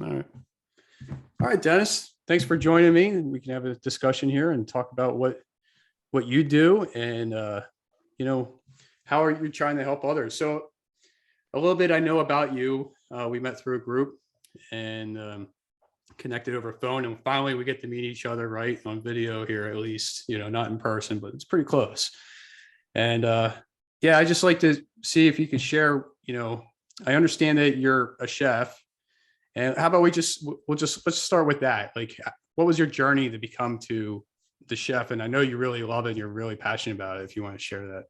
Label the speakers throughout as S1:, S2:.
S1: All right. All right, Dennis, thanks for joining me. We can have a discussion here and talk about what you do and, how are you trying to help others? So a little bit I know about you. We met through a group and connected over phone, and finally we get to meet each other, right, on video here, at least, not in person, but it's pretty close. And yeah, I just like to see if you could share, I understand that you're a chef, and how about let's start with that. Like, what was your journey to become to the chef? And I know you really love it and you're really passionate about it, if you want to share that.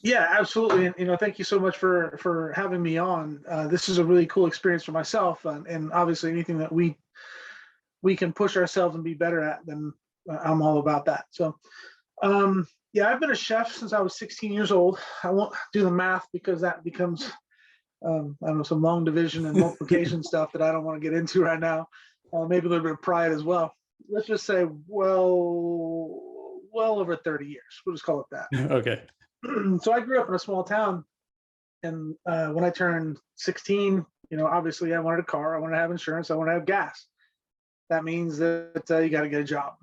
S2: Yeah, absolutely. And thank you so much for having me on. This is a really cool experience for myself, and obviously anything that we can push ourselves and be better at, then I'm all about that. So, yeah, I've been a chef since I was 16 years old. I won't do the math because that becomes, I don't know, some long division and multiplication stuff that I don't want to get into right now. Maybe a little bit of pride as well. Let's just say, well over 30 years. We'll just call it that.
S1: Okay.
S2: So I grew up in a small town, and when I turned 16, obviously I wanted a car, I wanted to have insurance, I wanted to have gas. That means that you got to get a job.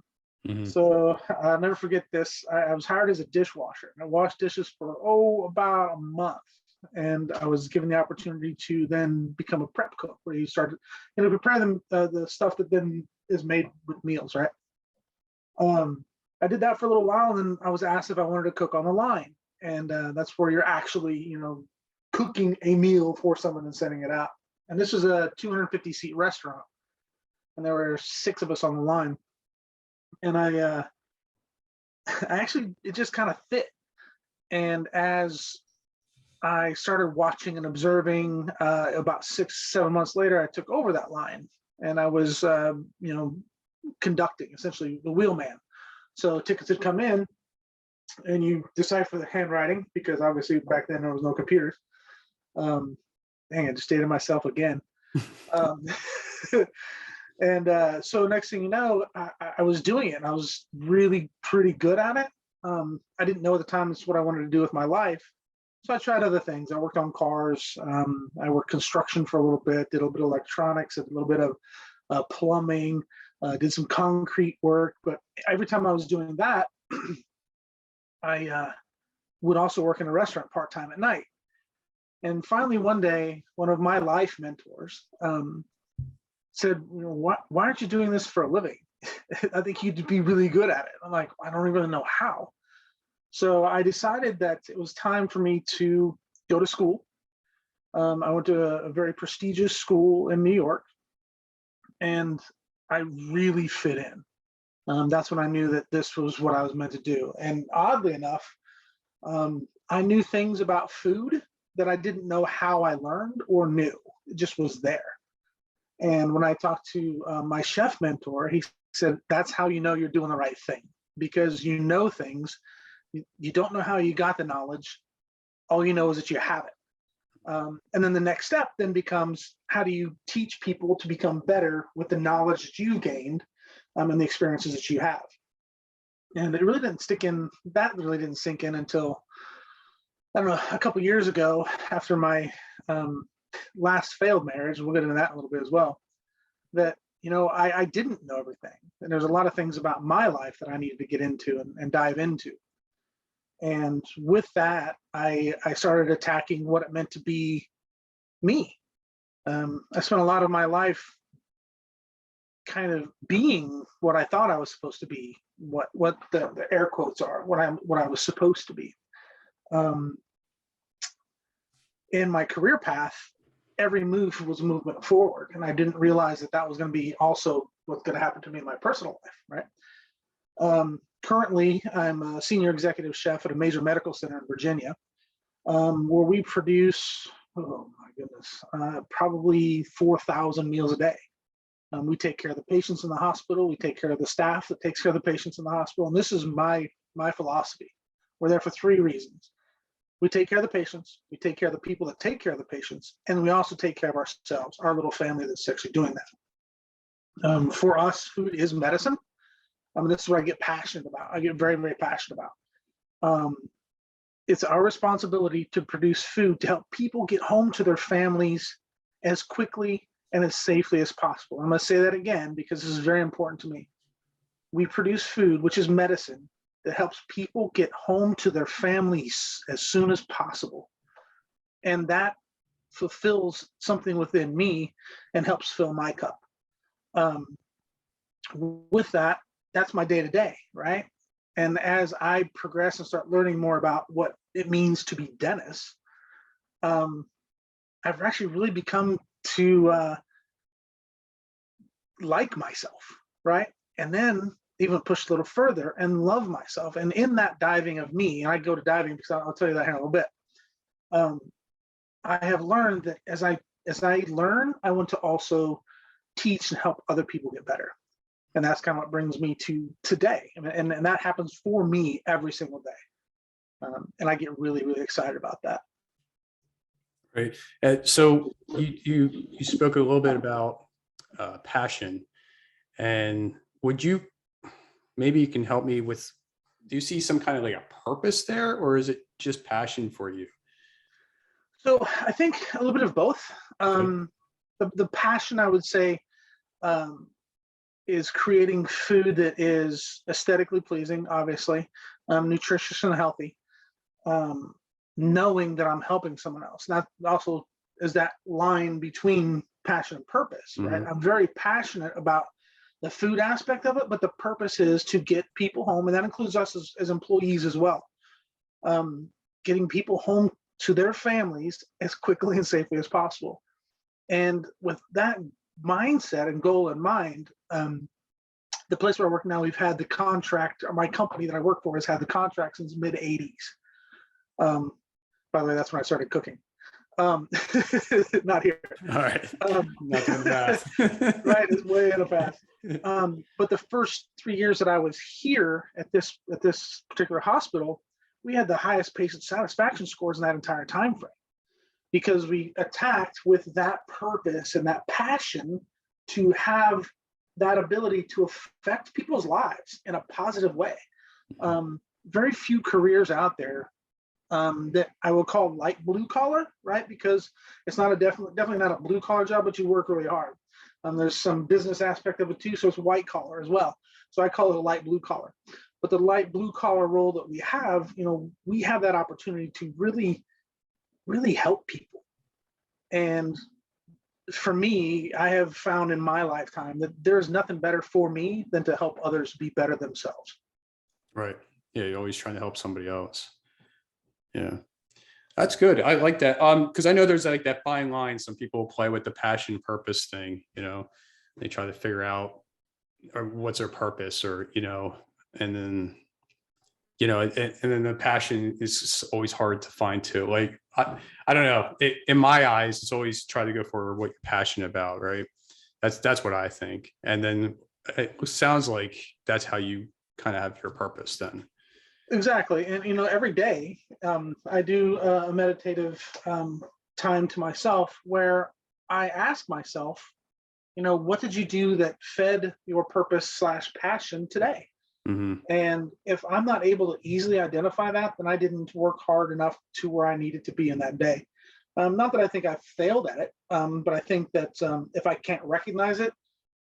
S1: Mm-hmm.
S2: So I'll never forget this. I was hired as a dishwasher, and I washed dishes for about a month, and I was given the opportunity to then become a prep cook, where you start prepare them the stuff that then is made with meals, right? I did that for a little while, and then I was asked if I wanted to cook on the line. And that's where you're actually, cooking a meal for someone and sending it out. And this was a 250-seat restaurant, and there were 6 of us on the line. And I actually, it just kind of fit. And as I started watching and observing, about 6-7 months later, I took over that line, and I was, conducting, essentially the wheelman. So tickets had come in, and you decipher the handwriting, because obviously back then there was no computers. Dang, I just dated myself again. And so next thing you know, I was doing it, and I was really pretty good at it. I didn't know at the time it's what I wanted to do with my life. So I tried other things. I worked on cars. I worked construction for a little bit, did a little bit of electronics, a little bit of plumbing, did some concrete work. But every time I was doing that, I would also work in a restaurant part-time at night. And finally, one day, one of my life mentors said, why aren't you doing this for a living? I think you'd be really good at it. I'm like, I don't really know how. So I decided that it was time for me to go to school. I went to a very prestigious school in New York, and I really fit in. That's when I knew that this was what I was meant to do. And oddly enough, I knew things about food that I didn't know how I learned or knew. It just was there. And when I talked to my chef mentor, he said, that's how you know you're doing the right thing, because you know things. You don't know how you got the knowledge. All you know is that you have it. And then the next step then becomes, how do you teach people to become better with the knowledge that you gained and the experiences that you have? And it really didn't sink in until, I don't know, a couple years ago, after my last failed marriage. We'll get into that a little bit as well. That, I didn't know everything. And there's a lot of things about my life that I needed to get into and dive into. And with that, I started attacking what it meant to be me. I spent a lot of my life kind of being what I thought I was supposed to be, what the air quotes are, what I was supposed to be. In my career path, every move was movement forward, and I didn't realize that was going to be also what's going to happen to me in my personal life, right? Currently, I'm a senior executive chef at a major medical center in Virginia, where we produce, oh my goodness, probably 4,000 meals a day. We take care of the patients in the hospital. We take care of the staff that takes care of the patients in the hospital. And this is my philosophy. We're there for 3 reasons. We take care of the patients, we take care of the people that take care of the patients, and we also take care of ourselves, our little family that's actually doing that. For us, food is medicine. This is what I get passionate about. I get very, very passionate about. It's our responsibility to produce food to help people get home to their families as quickly and as safely as possible. I'm going to say that again because this is very important to me. We produce food, which is medicine, that helps people get home to their families as soon as possible. And that fulfills something within me and helps fill my cup. With that, that's my day to day, right? And as I progress and start learning more about what it means to be Dennis, I've actually really become to like myself, right? And then even push a little further and love myself. And in that diving of me, and I go to diving because I'll tell you that here in a little bit. I have learned that as I learn, I want to also teach and help other people get better. And that's kind of what brings me to today. And that happens for me every single day. And I get really, really excited about that.
S1: Right. So you spoke a little bit about passion, and maybe you can help me with, do you see some kind of like a purpose there, or is it just passion for you?
S2: So I think a little bit of both.
S1: Okay.
S2: The passion, I would say, is creating food that is aesthetically pleasing, obviously, nutritious and healthy, knowing that I'm helping someone else. And that also is that line between passion and purpose, right?
S1: Mm-hmm.
S2: I'm very passionate about the food aspect of it, but the purpose is to get people home, and that includes us as employees as well. Getting people home to their families as quickly and safely as possible. And with that mindset and goal in mind, the place where I work now, we've had the contract, or my company that I work for has had the contract since mid 80s. By the way, that's when I started cooking. Not here.
S1: All right. Not doing the math.
S2: Right, it's way in the past. But the first 3 years that I was here at this particular hospital, we had the highest patient satisfaction scores in that entire time frame, because we attacked with that purpose and that passion to have that ability to affect people's lives in a positive way. Very few careers out there that I will call light blue collar, right? Because it's not definitely not a blue collar job, but you work really hard. There's some business aspect of it too, so it's white collar as well. So I call it a light blue collar. But the light blue collar role that we have, we have that opportunity to really, really help people. And for me, I have found in my lifetime that there's nothing better for me than to help others be better themselves.
S1: Right. Yeah. You're always trying to help somebody else. Yeah. That's good. I like that. Because I know there's like that fine line. Some people play with the passion purpose thing, they try to figure out or what's their purpose, or, and then, and then the passion is always hard to find too. Like, I don't know, in my eyes, it's always try to go for what you're passionate about. Right. That's what I think. And then it sounds like that's how you kind of have your purpose then.
S2: Exactly. And, every day I do a meditative time to myself where I ask myself, what did you do that fed your purpose / passion today?
S1: Mm-hmm.
S2: And if I'm not able to easily identify that, then I didn't work hard enough to where I needed to be in that day. Not that I think I failed at it, but I think that if I can't recognize it,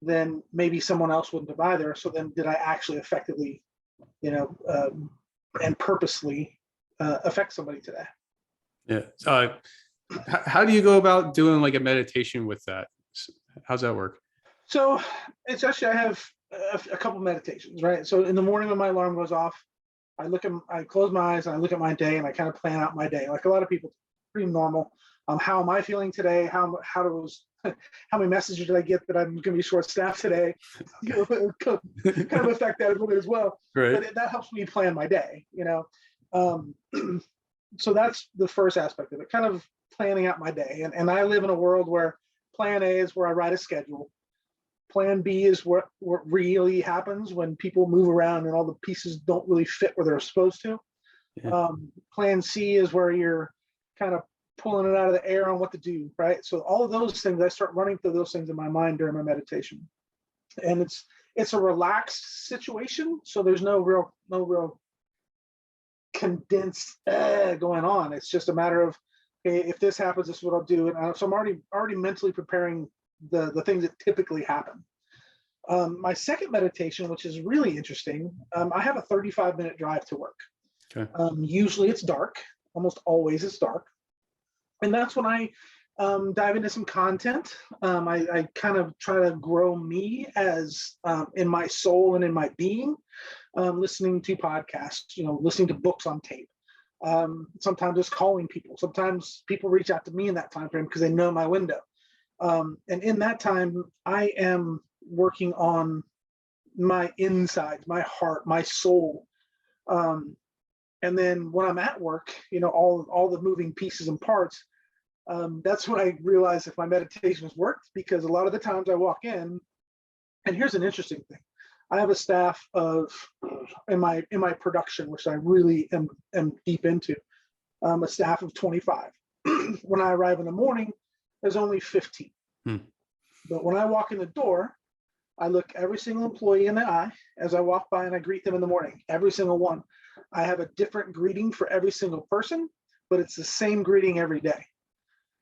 S2: then maybe someone else wouldn't have either. So then did I actually effectively, and purposely affect somebody today?
S1: Yeah. How do you go about doing like a meditation with that? How's that work?
S2: So it's actually, I have a couple meditations, right? So in the morning when my alarm goes off, I close my eyes and I look at my day and I kind of plan out my day. Like a lot of people, pretty normal. How am I feeling today? How many messages did I get that I'm going to be short staffed today? Kind of affect that a little bit as well.
S1: Right.
S2: But that helps me plan my day, So that's the first aspect of it, kind of planning out my day. And I live in a world where plan A is where I write a schedule. Plan B is what really happens when people move around and all the pieces don't really fit where they're supposed to.
S1: Yeah.
S2: Plan C is where you're kind of pulling it out of the air on what to do, right? So all of those things, I start running through those things in my mind during my meditation. And it's a relaxed situation. So there's no real condensed going on. It's just a matter of, okay, if this happens, this is what I'll do. And so I'm already mentally preparing the things that typically happen. My second meditation, which is really interesting, I have a 35-minute drive to work.
S1: Okay.
S2: Usually it's dark, almost always it's dark. And that's when I dive into some content. I kind of try to grow me as in my soul and in my being, listening to podcasts, listening to books on tape. Sometimes just calling people. Sometimes people reach out to me in that time frame because they know my window. And in that time, I am working on my insides, my heart, my soul. And then when I'm at work, all the moving pieces and parts, that's when I realize if my meditation has worked, because a lot of the times I walk in, and here's an interesting thing. I have a staff of in my production, which I really am deep into, a staff of 25. When I arrive in the morning, there's only 15. But when I walk in the door, I look every single employee in the eye as I walk by and I greet them in the morning, every single one. I have a different greeting for every single person, but it's the same greeting every day.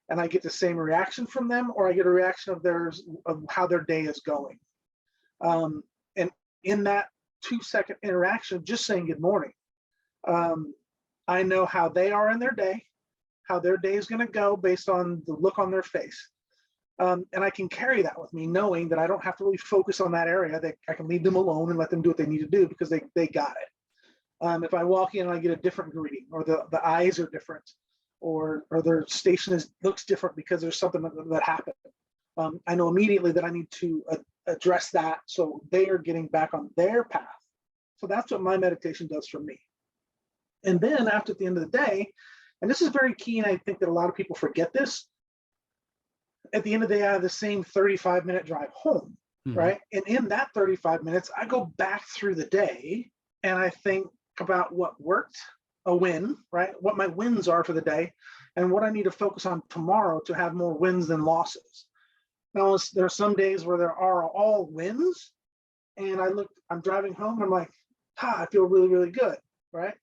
S2: And I get the same reaction from them, or I get a reaction of theirs, of how their day is going. And in that 2-second interaction, just saying good morning, I know how they are in their day, how their day is going to go based on the look on their face. And I can carry that with me, knowing that I don't have to really focus on that area. I can leave them alone and let them do what they need to do because they got it. If I walk in and I get a different greeting, or the eyes are different, or their station looks different because there's something that happened, I know immediately that I need to address that so they are getting back on their path. So that's what my meditation does for me. And then at the end of the day, and this is very key, and I think that a lot of people forget this, at the end of the day, I have the same 35-minute drive home, right? And in that 35 minutes, I go back through the day and I think about what worked, a win, right? What my wins are for the day, and what I need to focus on tomorrow to have more wins than losses. Now, there are some days where there are all wins, and I'm driving home and I'm like, I feel really, really good, right?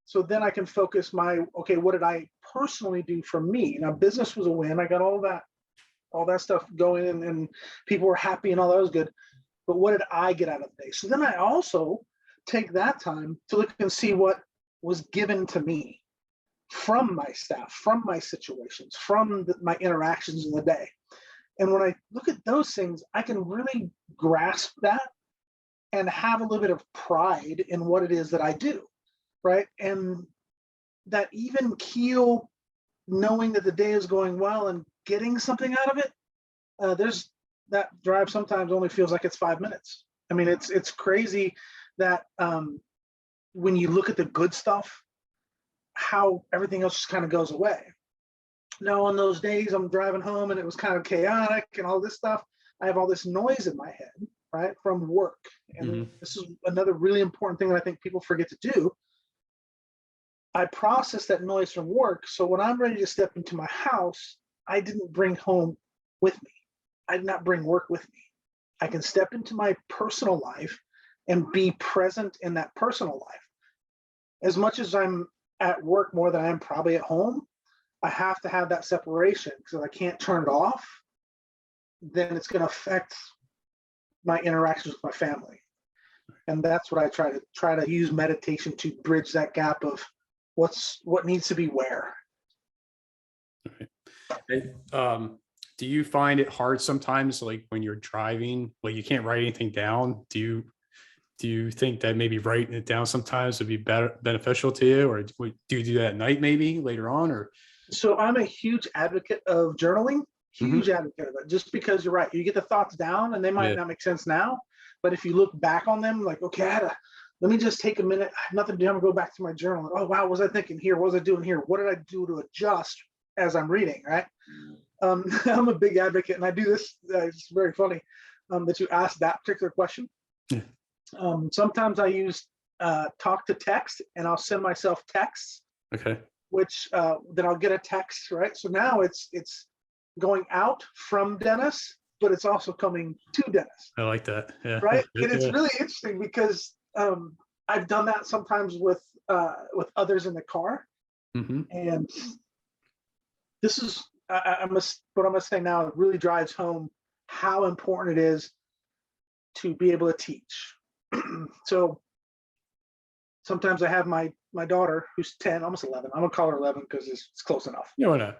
S2: So then I can focus okay, what did I personally do for me? Now, business was a win. I got all that stuff going, and people were happy and all that was good. But what did I get out of the day? So then I also take that time to look and see what was given to me from my staff, from my situations, from my interactions in the day. And when I look at those things, I can really grasp that and have a little bit of pride in what it is that I do, right? And that even keel, knowing that the day is going well and getting something out of it, there's that drive sometimes only feels like it's 5 minutes. I mean, it's crazy that when you look at the good stuff, how everything else just kind of goes away. Now, on those days I'm driving home and it was kind of chaotic and all this stuff, I have all this noise in my head, right, from work. And this is another really important thing that I think people forget to do. I process that noise from work. So when I'm ready to step into my house, I didn't bring home with me. I did not bring work with me. I can step into my personal life and be present in that personal life. As much as I'm at work more than I am probably at home, I have to have that separation, because if I can't turn it off, then it's going to affect my interactions with my family. And that's what I try to use meditation to bridge that gap of what needs to be where.
S1: Okay. Do you find it hard sometimes, like when you're driving, like you can't write anything down? Do you think that maybe writing it down sometimes would be beneficial to you, or do you do that at night, maybe later on? Or
S2: so I'm a huge advocate of journaling, huge advocate of it, just because you're right. You get the thoughts down and they might not make sense now, but if you look back on them, like, okay, let me just take a minute. I have nothing to do. I'm gonna go back to my journal. Oh, wow, what was I thinking here? What was I doing here? What did I do to adjust as I'm reading, right? I'm a big advocate, and I do this. It's very funny that you asked that particular question. Sometimes I use talk to text, and I'll send myself texts. Okay. Which then I'll get a text, right? So now it's going out from Dennis, but it's also coming to Dennis.
S1: I like that. Yeah.
S2: Right. And it's really interesting because I've done that sometimes with others in the car. And this is what I'm gonna say now. It really drives home how important it is to be able to teach. So sometimes I have my daughter who's 10, almost 11. I'm gonna call her 11 because it's close enough.
S1: You know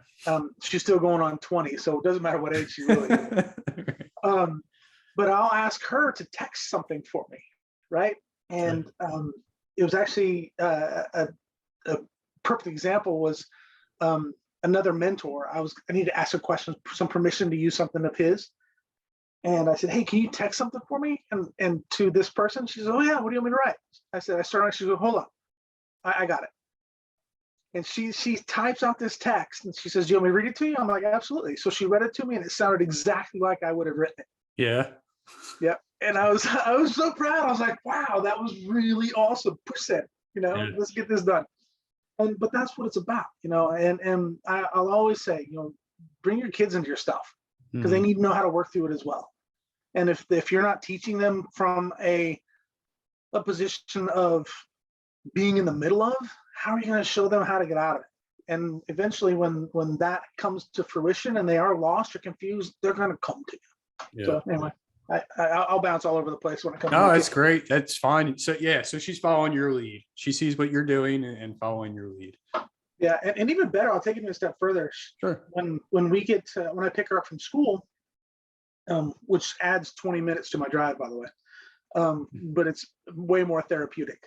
S2: She's still going on 20, so it doesn't matter what age she really is. But I'll ask her to text something for me, right? And it was actually a perfect example was another mentor. I need to ask her questions, some permission to use something of his. And I said, hey, can you text something for me? And to this person, she says, oh yeah, what do you want me to write? I said, I started, she goes, hold on, I got it. And she types out this text and she says, do you want me to read it to you? I'm like, absolutely. So she read it to me and it sounded exactly like I would have written it.
S1: Yeah.
S2: Yep. And I was so proud. I was like, wow, that was really awesome. Push that, let's get this done. But that's what it's about, and I'll always say, bring your kids into your stuff because they need to know how to work through it as well. And if you're not teaching them from a position of being in the middle of, how are you going to show them how to get out of it? And eventually when that comes to fruition and they are lost or confused, they're going to come to you. Yeah. So anyway, I'll bounce all over the place when it comes.
S1: No, that's great. That's fine. So yeah, so she's following your lead. She sees what you're doing and following your lead.
S2: Yeah, and even better, I'll take it a step further.
S1: Sure.
S2: When I pick her up from school, which adds 20 minutes to my drive, by the way, but it's way more therapeutic.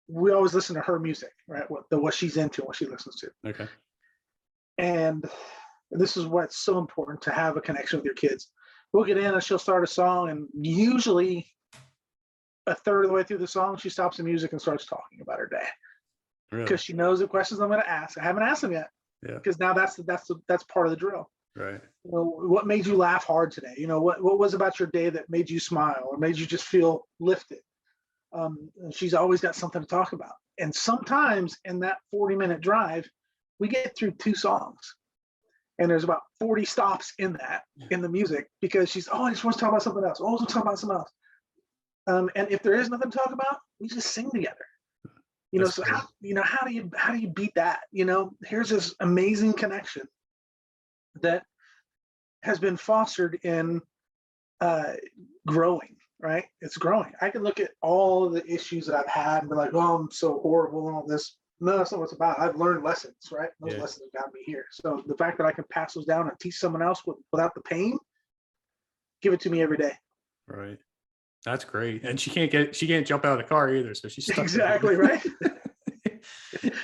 S2: We always listen to her music, right? What she's into, what she listens to.
S1: Okay.
S2: And this is what's so important to have a connection with your kids. We'll get in and she'll start a song, and usually a third of the way through the song, she stops the music and starts talking about her day. Really? Because she knows the questions I'm going to ask. I haven't asked them yet. Yeah. Because now that's part of the drill.
S1: Right.
S2: What made you laugh hard today? What was about your day that made you smile or made you just feel lifted? She's always got something to talk about. And sometimes in that 40-minute drive, we get through 2 songs. And there's about 40 stops in the music because she's, I just want to talk about something else. I want to talk about something else. And if there is nothing to talk about, we just sing together. That's so cool. How do you beat that? Here's this amazing connection that has been fostered in growing, right? It's growing. I can look at all of the issues that I've had and be like, oh, I'm so horrible and all this. No, that's not what it's about. I've learned lessons, right? Those lessons have got me here. So the fact that I can pass those down and teach someone else without the pain, give it to me every day.
S1: Right. That's great. And she can't jump out of the car either. So she's stuck.
S2: Exactly right.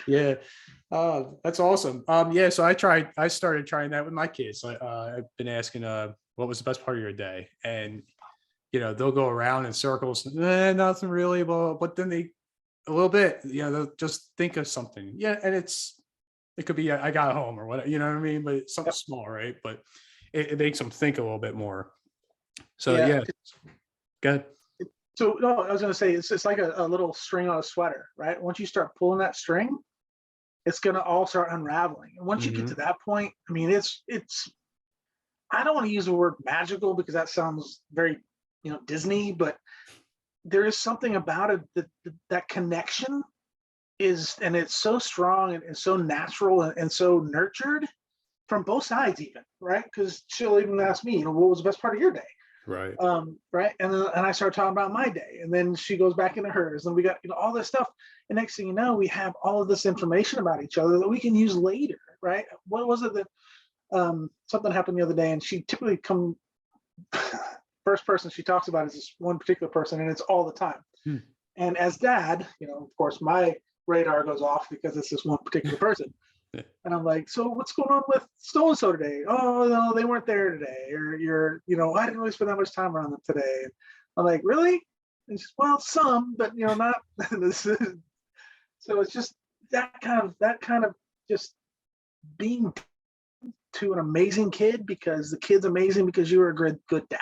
S1: Yeah. That's awesome. Yeah. So I started trying that with my kids. I've been asking, what was the best part of your day? And, they'll go around in circles. Nothing really. But then a little bit, they'll just think of something. Yeah. And it could be, I got home or whatever, you know what I mean? But it's something small, right? But it makes them think a little bit more. So yeah. Good.
S2: So no, I was going to say, it's like a little string on a sweater, right? Once you start pulling that string, it's going to all start unraveling. And once you get to that point, I mean, it's, I don't want to use the word magical because that sounds very, Disney, but there is something about it that connection is, and it's so strong and so natural and so nurtured from both sides even, right? Because she'll even ask me, what was the best part of your day?
S1: Right.
S2: Right. And I start talking about my day, and then she goes back into hers, and we got all this stuff. And next thing you know, we have all of this information about each other that we can use later, right? What was it that something happened the other day, and she typically first person she talks about is this one particular person, and it's all the time. And as dad, of course, my radar goes off because it's this one particular person. And I'm like, so what's going on with so-and-so today? Oh, no, they weren't there today. Or I didn't really spend that much time around them today. And I'm like, really? And she's, well, some, but not. So it's just that kind of just being to an amazing kid because the kid's amazing because you were a good dad.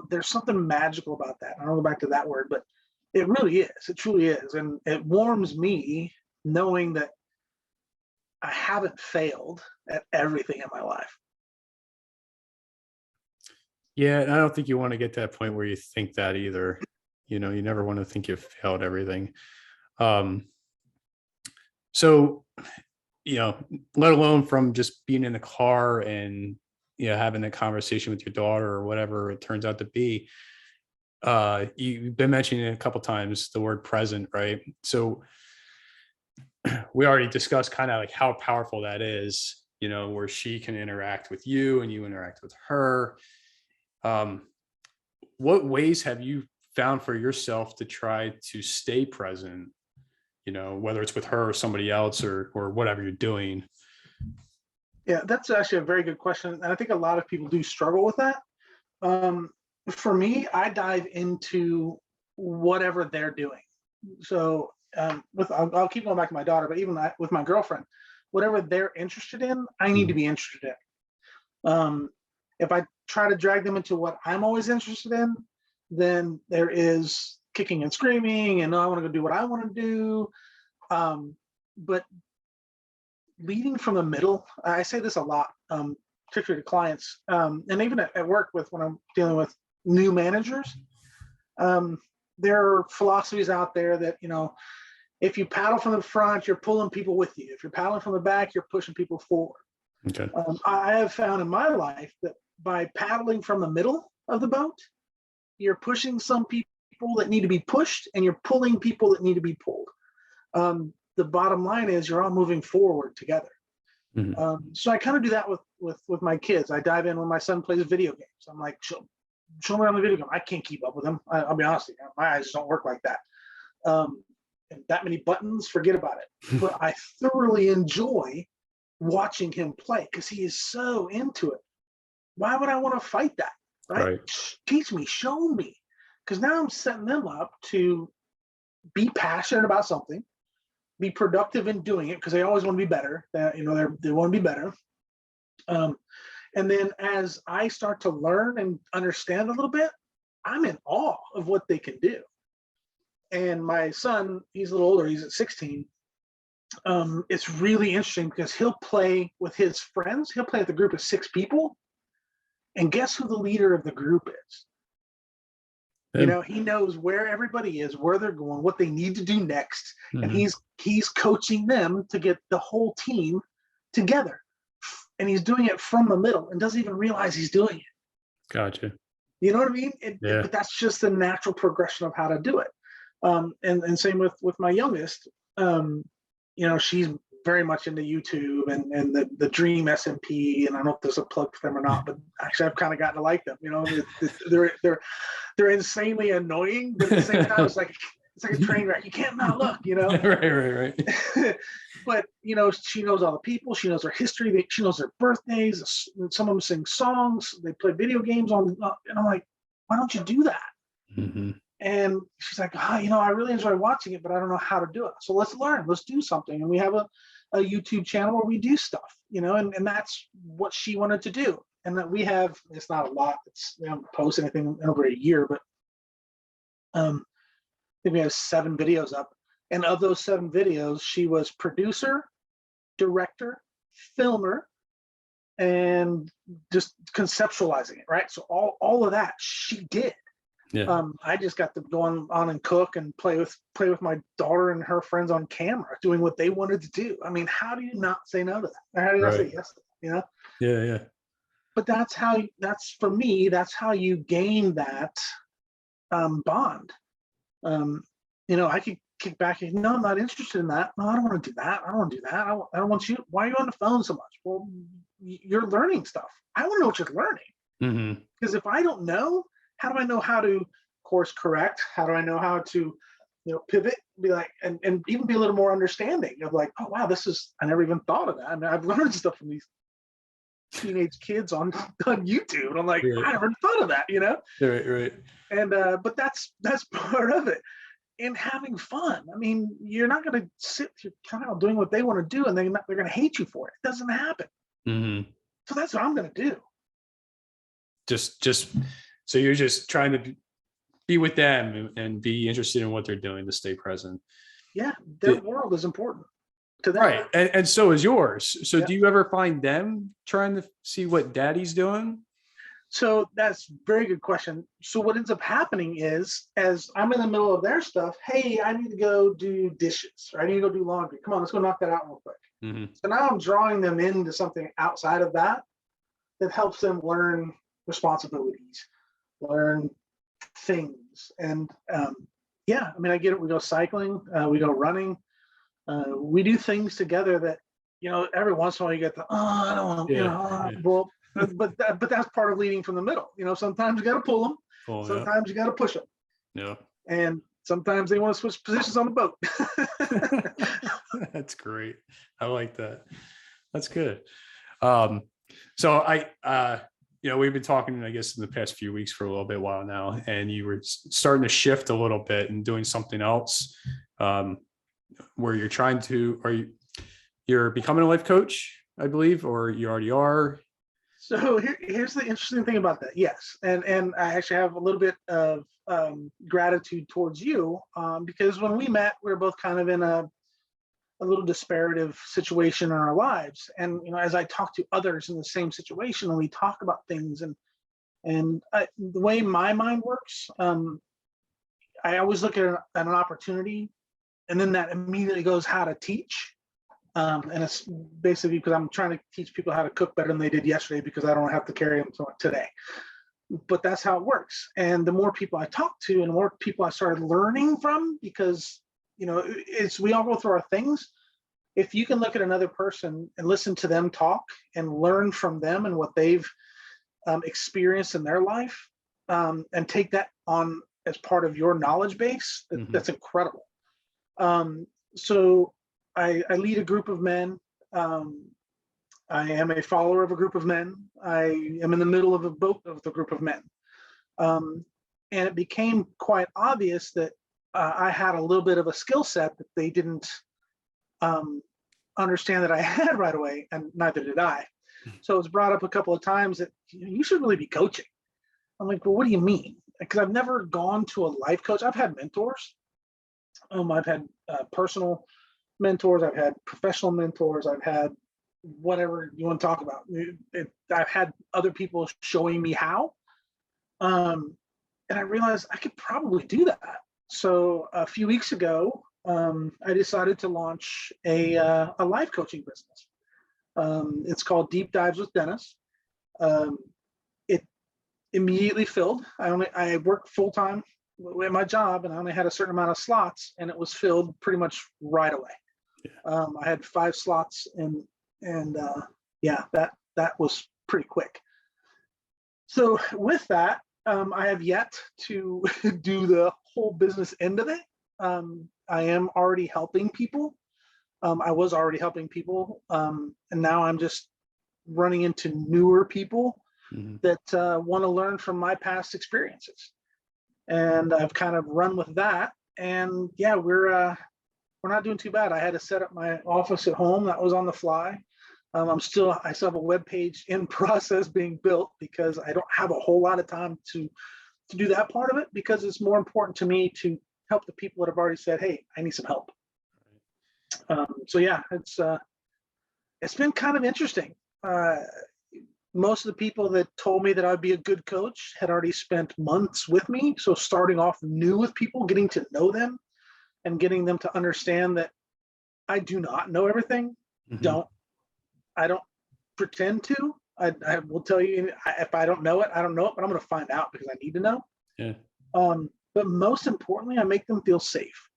S2: There's something magical about that. I don't go back to that word, but it really is. It truly is. And it warms me knowing that I haven't failed at everything in my life.
S1: Yeah, and I don't think you want to get to that point where you think that either. You never want to think you've failed everything. So, let alone from just being in the car and, having a conversation with your daughter or whatever it turns out to be, you've been mentioning it a couple times, the word present, right? So we already discussed kind of like how powerful that is, where she can interact with you and you interact with her. What ways have you found for yourself to try to stay present, whether it's with her or somebody else or whatever you're doing?
S2: Yeah, that's actually a very good question. And I think a lot of people do struggle with that. For me, I dive into whatever they're doing. So I'll keep going back to my daughter, but even with my girlfriend, whatever they're interested in, I need to be interested in. If I try to drag them into what I'm always interested in, then there is kicking and screaming and, "Oh, I want to go do what I want to do." But leading from the middle, I say this a lot, particularly to clients, and even at work when I'm dealing with new managers. There are philosophies out there that, if you paddle from the front, you're pulling people with you. If you're paddling from the back, you're pushing people forward.
S1: Okay.
S2: I have found in my life that by paddling from the middle of the boat, you're pushing some people that need to be pushed and you're pulling people that need to be pulled. The bottom line is you're all moving forward together.
S1: Mm-hmm.
S2: So I kind of do that with my kids. I dive in when my son plays video games. I'm like, show me on the video game. I can't keep up with him. I'll be honest with you, my eyes don't work like that. And that many buttons, forget about it. But I thoroughly enjoy watching him play because he is so into it. Why would I want to fight that? Right? Teach me, show me. Because now I'm setting them up to be passionate about something, be productive in doing it because they always want to be better. They want to be better. And then as I start to learn and understand a little bit, I'm in awe of what they can do. And my son, he's a little older, he's at 16. It's really interesting because he'll play with his friends. He'll play with a group of 6 people. And guess who the leader of the group is? He knows where everybody is, where they're going, what they need to do next. Mm-hmm. And he's coaching them to get the whole team together. And he's doing it from the middle and doesn't even realize he's doing it.
S1: Gotcha.
S2: You know what I mean? But that's just the natural progression of how to do it. And same with my youngest. She's very much into YouTube and the Dream SMP, and I don't know if there's a plug for them or not, but actually I've kind of gotten to like them. They're insanely annoying, but at the same time it's like a train wreck. You can't not look,
S1: Right.
S2: But she knows all the people, she knows their history, she knows their birthdays, some of them sing songs, they play video games and I'm like, why don't you do that?
S1: Mm-hmm.
S2: And she's like, I really enjoy watching it, but I don't know how to do it. So let's learn, let's do something. And we have a YouTube channel where we do stuff, and that's what she wanted to do. And that we have, it's not a lot, we haven't posted anything in over a year, but I think we have 7 videos up. And of those 7 videos, she was producer, director, filmer, and just conceptualizing it, right? So all of that she did. Yeah. I just got to go on and cook and play with my daughter and her friends on camera, doing what they wanted to do. I mean, how do you not say no to that? Or how do you not say yes to that?
S1: Yeah.
S2: But that's for me, that's how you gain that bond. I could kick back and no, I'm not interested in that. No, I don't want to do that. I don't want to do that. I don't want you. Why are you on the phone so much? Well, you're learning stuff. I want to know what you're learning. Because if I don't know, how do I know how to course correct? How do I know how to, pivot? Be like, and even be a little more understanding of like, oh wow, I never even thought of that. I mean, I've learned stuff from these teenage kids on YouTube, and I'm like, I never thought of that,
S1: Right.
S2: And but that's part of it. And having fun. I mean, you're not going to sit with your child doing what they want to do, and they're going to hate you for it. It doesn't happen. Mm-hmm. So that's what I'm going to do.
S1: Just so you're just trying to be with them and be interested in what they're doing to stay present.
S2: Yeah, their world is important to them.
S1: Right, and so is yours. So do you ever find them trying to see what daddy's doing?
S2: So that's a very good question. So what ends up happening is, as I'm in the middle of their stuff, hey, I need to go do dishes, or I need to go do laundry. Come on, let's go knock that out real quick. Mm-hmm. So now I'm drawing them into something outside of that. that helps them learn responsibilities, learn things. And yeah, I mean, I get it. We go cycling, we go running, we do things together that, every once in a while you get the, oh, I don't,
S1: Yeah.
S2: well, but that's part of leading from the middle. Sometimes you got to pull them,
S1: Oh, yeah.
S2: sometimes you got to push them,
S1: Yeah.
S2: and sometimes they want to switch positions on the boat.
S1: That's great. I like that. That's good. So we've been talking, I guess, in the past few weeks for a little bit while now, and you were starting to shift a little bit and doing something else, where you're becoming a life coach, I believe, or you already are.
S2: So here's the interesting thing about that. Yes, and I actually have a little bit of gratitude towards you, because when we met, we were both kind of in a little disparative situation in our lives. And as I talk to others in the same situation, and we talk about things, and the way my mind works, I always look at an opportunity, and then that immediately goes how to teach. And it's basically because I'm trying to teach people how to cook better than they did yesterday, because I don't have to carry them today. But that's how it works. And the more people I talk to, and the more people I started learning from, because we all go through our things. If you can look at another person and listen to them talk and learn from them and what they've experienced in their life, and take that on as part of your knowledge base, that's incredible. So I lead a group of men. I am a follower of a group of men. I am in the middle of a boat of the group of men. And it became quite obvious that I had a little bit of a skill set that they didn't understand that I had right away, and neither did I. So it was brought up a couple of times that you should really be coaching. I'm like, well, what do you mean? Because I've never gone to a life coach. I've had mentors. I've had personal mentors. I've had professional mentors. I've had whatever you want to talk about. I've had other people showing me how. And I realized I could probably do that. So a few weeks ago, I decided to launch a life coaching business. It's called Deep Dives with Dennis. It immediately filled. I worked full time at my job, and I only had a certain amount of slots, and it was filled pretty much right away. Yeah. I had 5 slots, and that was pretty quick. So with that, I have yet to do the whole business end of it. I am already helping people. I was already helping people, and now I'm just running into newer people that want to learn from my past experiences. And I've kind of run with that. And yeah, we're not doing too bad. I had to set up my office at home. That was on the fly. I still have a web page in process being built, because I don't have a whole lot of time to do that part of it, because it's more important to me to help the people that have already said, hey, I need some help. So yeah, it's been kind of interesting. Most of the people that told me that I'd be a good coach had already spent months with me. So starting off new with people, getting to know them, and getting them to understand that I do not know everything. I don't pretend to. I will tell you, if I don't know it, I don't know it, but I'm going to find out because I need to know. Yeah. But most importantly, I make them feel safe,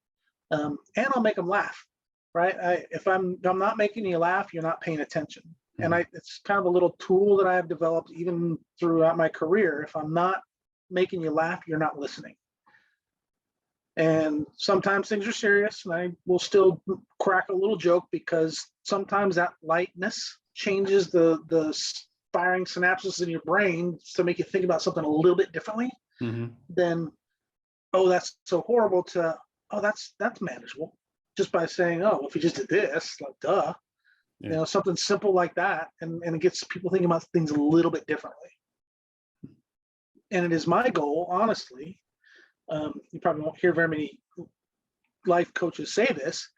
S2: and I'll make them laugh. Right? If I'm not making you laugh, you're not paying attention. And it's kind of a little tool that I have developed even throughout my career. If I'm not making you laugh, you're not listening. And sometimes things are serious, and I will still crack a little joke, because sometimes that lightness changes the firing synapses in your brain to make you think about something a little bit differently than, oh, that's so horrible, to, oh, that's manageable, just by saying, oh, if you just did this, like, duh. Yeah. Something simple like that, and it gets people thinking about things a little bit differently. And it is my goal, honestly. You probably won't hear very many life coaches say this.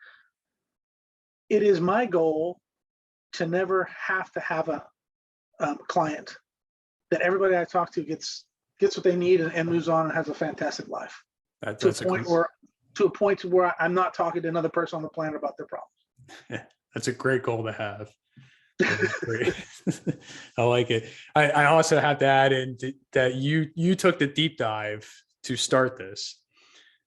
S2: It is my goal to never have to have a client, that everybody I talk to gets what they need and moves on and has a fantastic life. To a point where I'm not talking to another person on the planet about their problems.
S1: Yeah, that's a great goal to have. That's great. I like it. I also have to add in that you took the deep dive to start this.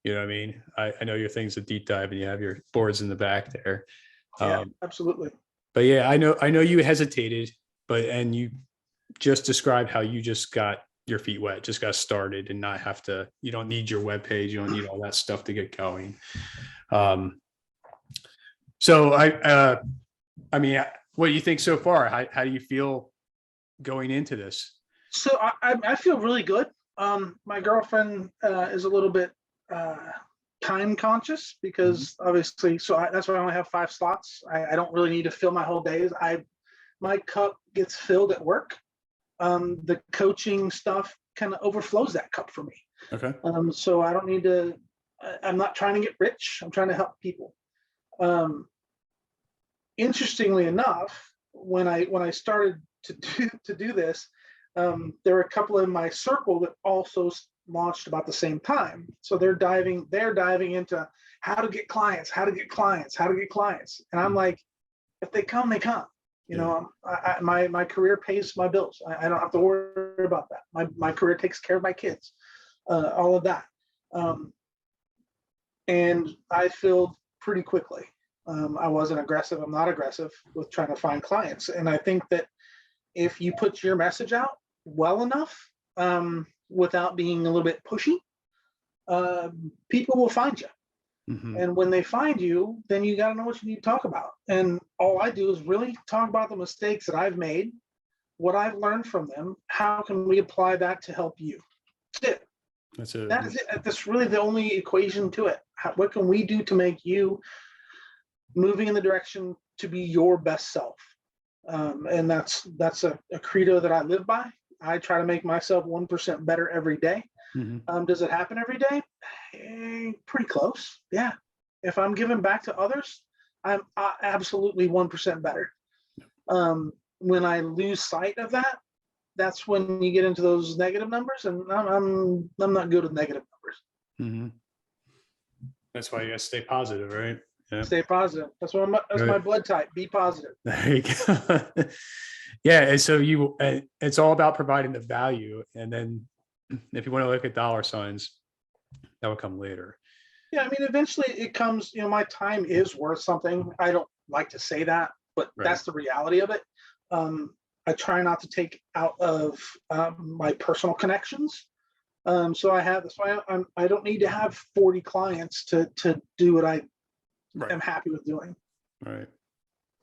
S1: You know what I mean? I know your thing's a deep dive and you have your boards in the back there.
S2: Yeah,
S1: Um,
S2: absolutely.
S1: but yeah, I know you hesitated, and you just described how you just got your feet wet, just got started and not have to, you don't need your web page. You don't need all that stuff to get going. So I mean, what do you think so far? How do you feel going into this?
S2: So I feel really good. My girlfriend is a little bit time conscious because obviously, that's why I only have 5 slots. I don't really need to fill my whole days. My cup gets filled at work. The coaching stuff kind of overflows that cup for me.
S1: Okay.
S2: So I don't need to. I'm not trying to get rich. I'm trying to help people. Interestingly enough, when I started to do this, there were a couple in my circle that also launched about the same time. So they're diving into how to get clients, and I'm like, if they come, they come. You know, my career pays my bills. I don't have to worry about that. My career takes care of my kids, all of that. And I filled pretty quickly. I wasn't aggressive. I'm not aggressive with trying to find clients. And I think that if you put your message out well enough, without being a little bit pushy, people will find you. And when they find you, then you got to know what you need to talk about. And all I do is really talk about the mistakes that I've made, what I've learned from them. How can we apply that to help you? That's it.
S1: That's it.
S2: That is it. That's really the only equation to it. What can we do to make you moving in the direction to be your best self? And that's a credo that I live by. I try to make myself 1% better every day. Does it happen every day? Pretty close. Yeah. If I'm giving back to others, I'm absolutely 1% better. When I lose sight of that, that's when you get into those negative numbers, and I'm not good with negative numbers.
S1: That's why you gotta stay positive, right? Yeah.
S2: Stay positive. That's my blood type. Be positive.
S1: There you go. Yeah, and so it's all about providing the value, and then if you want to look at dollar signs, that will come later.
S2: Yeah, I mean, eventually it comes. My time is worth something. I don't like to say that, but that's the reality of it. I try not to take out of my personal connections. So that's why I don't need to have 40 clients to do what I am happy with doing.
S1: Right.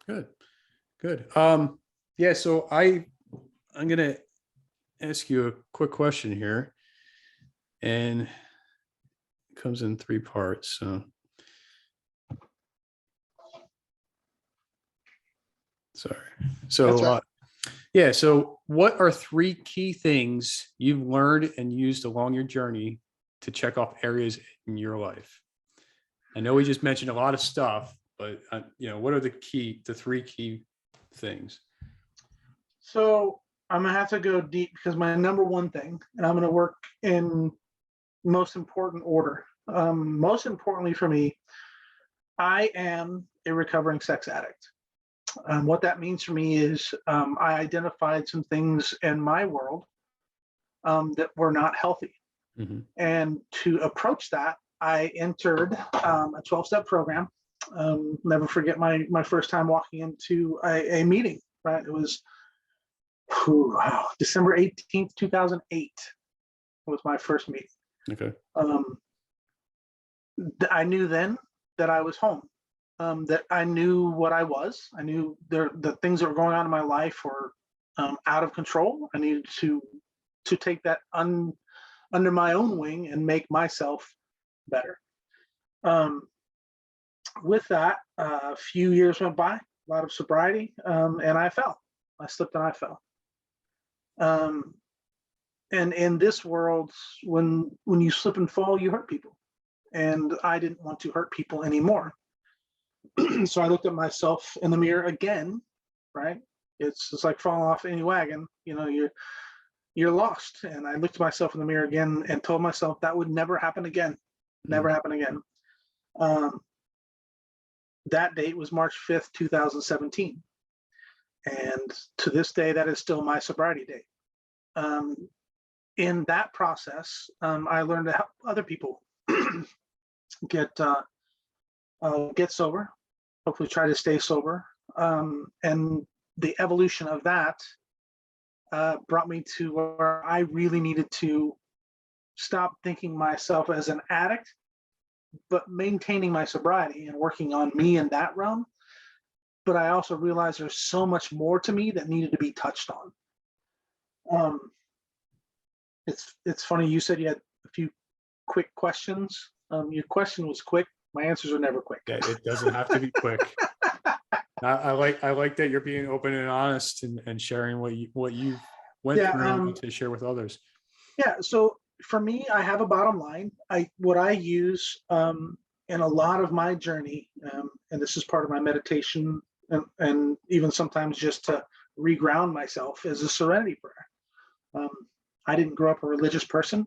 S1: Good. Yeah. So I'm gonna ask you a quick question here, and it comes in 3 parts. So sorry. So yeah. So what are 3 key things you've learned and used along your journey to check off areas in your life? I know we just mentioned a lot of stuff, but what are the 3 key things?
S2: So I'm gonna have to go deep because my number one thing, and I'm gonna work in most important order. Most importantly for me, I am a recovering sex addict. What that means for me is I identified some things in my world that were not healthy. And to approach that, I entered a 12-step program. Never forget my first time walking into a meeting, right? It was December 18th, 2008 was my first meeting.
S1: Okay.
S2: I knew then that I was home, that I knew what I was. I knew the things that were going on in my life were out of control. I needed to take that under my own wing and make myself better. With that, a few years went by, a lot of sobriety, and I fell. I slipped and I fell. And in this world, when you slip and fall, you hurt people. And I didn't want to hurt people anymore. So I looked at myself in the mirror again, right? It's just like falling off any wagon. You're lost. And I looked at myself in the mirror again and told myself that would never happen again. Never happen again. That date was March 5th, 2017. And to this day, that is still my sobriety date. In that process, I learned to help other people get sober, hopefully try to stay sober. And the evolution of that brought me to where I really needed to stop thinking myself as an addict, but maintaining my sobriety and working on me in that realm. But I also realized there's so much more to me that needed to be touched on. It's funny, you said you had a few quick questions. Your question was quick. My answers are never quick.
S1: It doesn't have to be quick. I like that you're being open and honest and sharing what you went through and want to share with others.
S2: Yeah. So for me, I have a bottom line. What I use in a lot of my journey, and this is part of my meditation, and even sometimes just to reground myself, is a serenity prayer. I didn't grow up a religious person.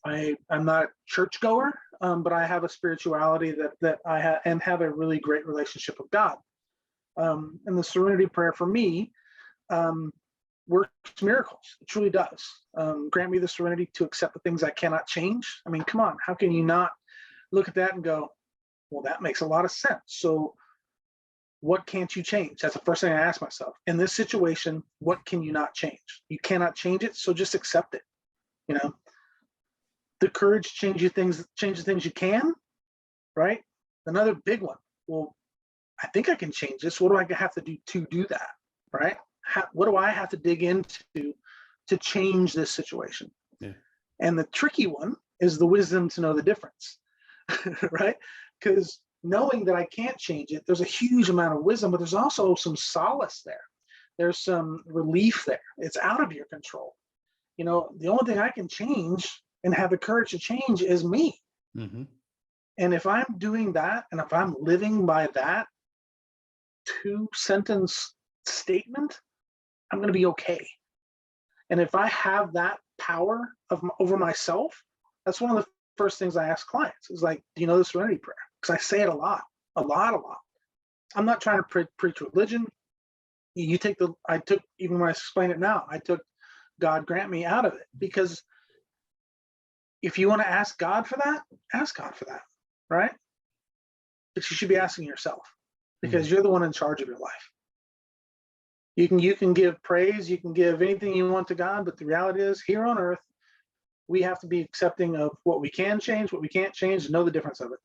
S2: I'm not a churchgoer, but I have a spirituality that I have a really great relationship with God. And the serenity prayer for me works miracles. It truly does. Grant me the serenity to accept the things I cannot change. I mean, come on, how can you not look at that and go, well, that makes a lot of sense. So what can't you change? That's the first thing I ask myself. In this situation, what can you not change? You cannot change it, so just accept it. You know, the courage to change the things you can, right? Another big one. Well, I think I can change this. What do I have to do to do that, right? What do I have to dig into to change this situation?
S1: Yeah.
S2: And the tricky one is the wisdom to know the difference, right? Because knowing that I can't change it, there's a huge amount of wisdom, but there's also some solace there. There's some relief there. It's out of your control. You know, the only thing I can change and have the courage to change is me.
S1: Mm-hmm.
S2: And if I'm doing that, and if I'm living by that 2-sentence statement, I'm going to be okay. And if I have that power over myself, that's one of the first things I ask clients is like, do you know the serenity prayer? Because I say it a lot. I'm not trying to preach religion. Even when I explain it now, I took God grant me out of it, because if you want to ask God for that, ask God for that, right? But you should be asking yourself, because you're the one in charge of your life. You can give praise, you can give anything you want to God, but the reality is, here on earth, we have to be accepting of what we can change, what we can't change, and know the difference of it.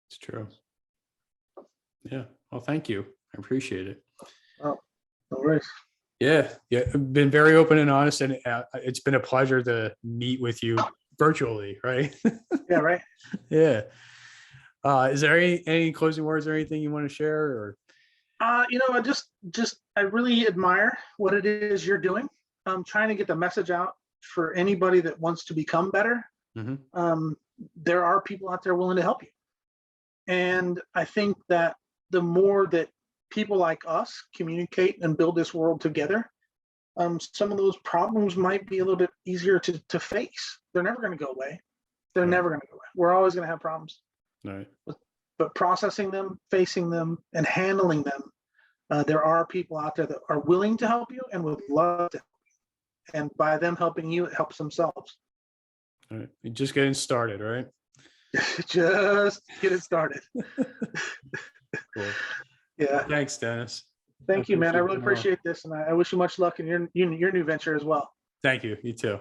S1: It's true. Yeah. Well, thank you. I appreciate it.
S2: Oh, no worries.
S1: Yeah. I've been very open and honest, and it's been a pleasure to meet with you virtually, right?
S2: Yeah, right.
S1: Yeah. Is there any closing words or anything you want to share? Or
S2: I really admire what it is you're doing. I'm trying to get the message out for anybody that wants to become better.
S1: Mm-hmm.
S2: There are people out there willing to help you. And I think that the more that people like us communicate and build this world together, some of those problems might be a little bit easier to face. They're never going to go away. Never going to go away. We're always going to have problems.
S1: Right.
S2: But processing them, facing them, and handling them, there are people out there that are willing to help you and would love to help you. And by them helping you, it helps themselves.
S1: All right. You're just getting started, right?
S2: Just get it started.
S1: Cool.
S2: Yeah.
S1: Well, thanks, Dennis.
S2: Thank you, man. I really appreciate this, and I wish you much luck in your new venture as well.
S1: Thank you. You too.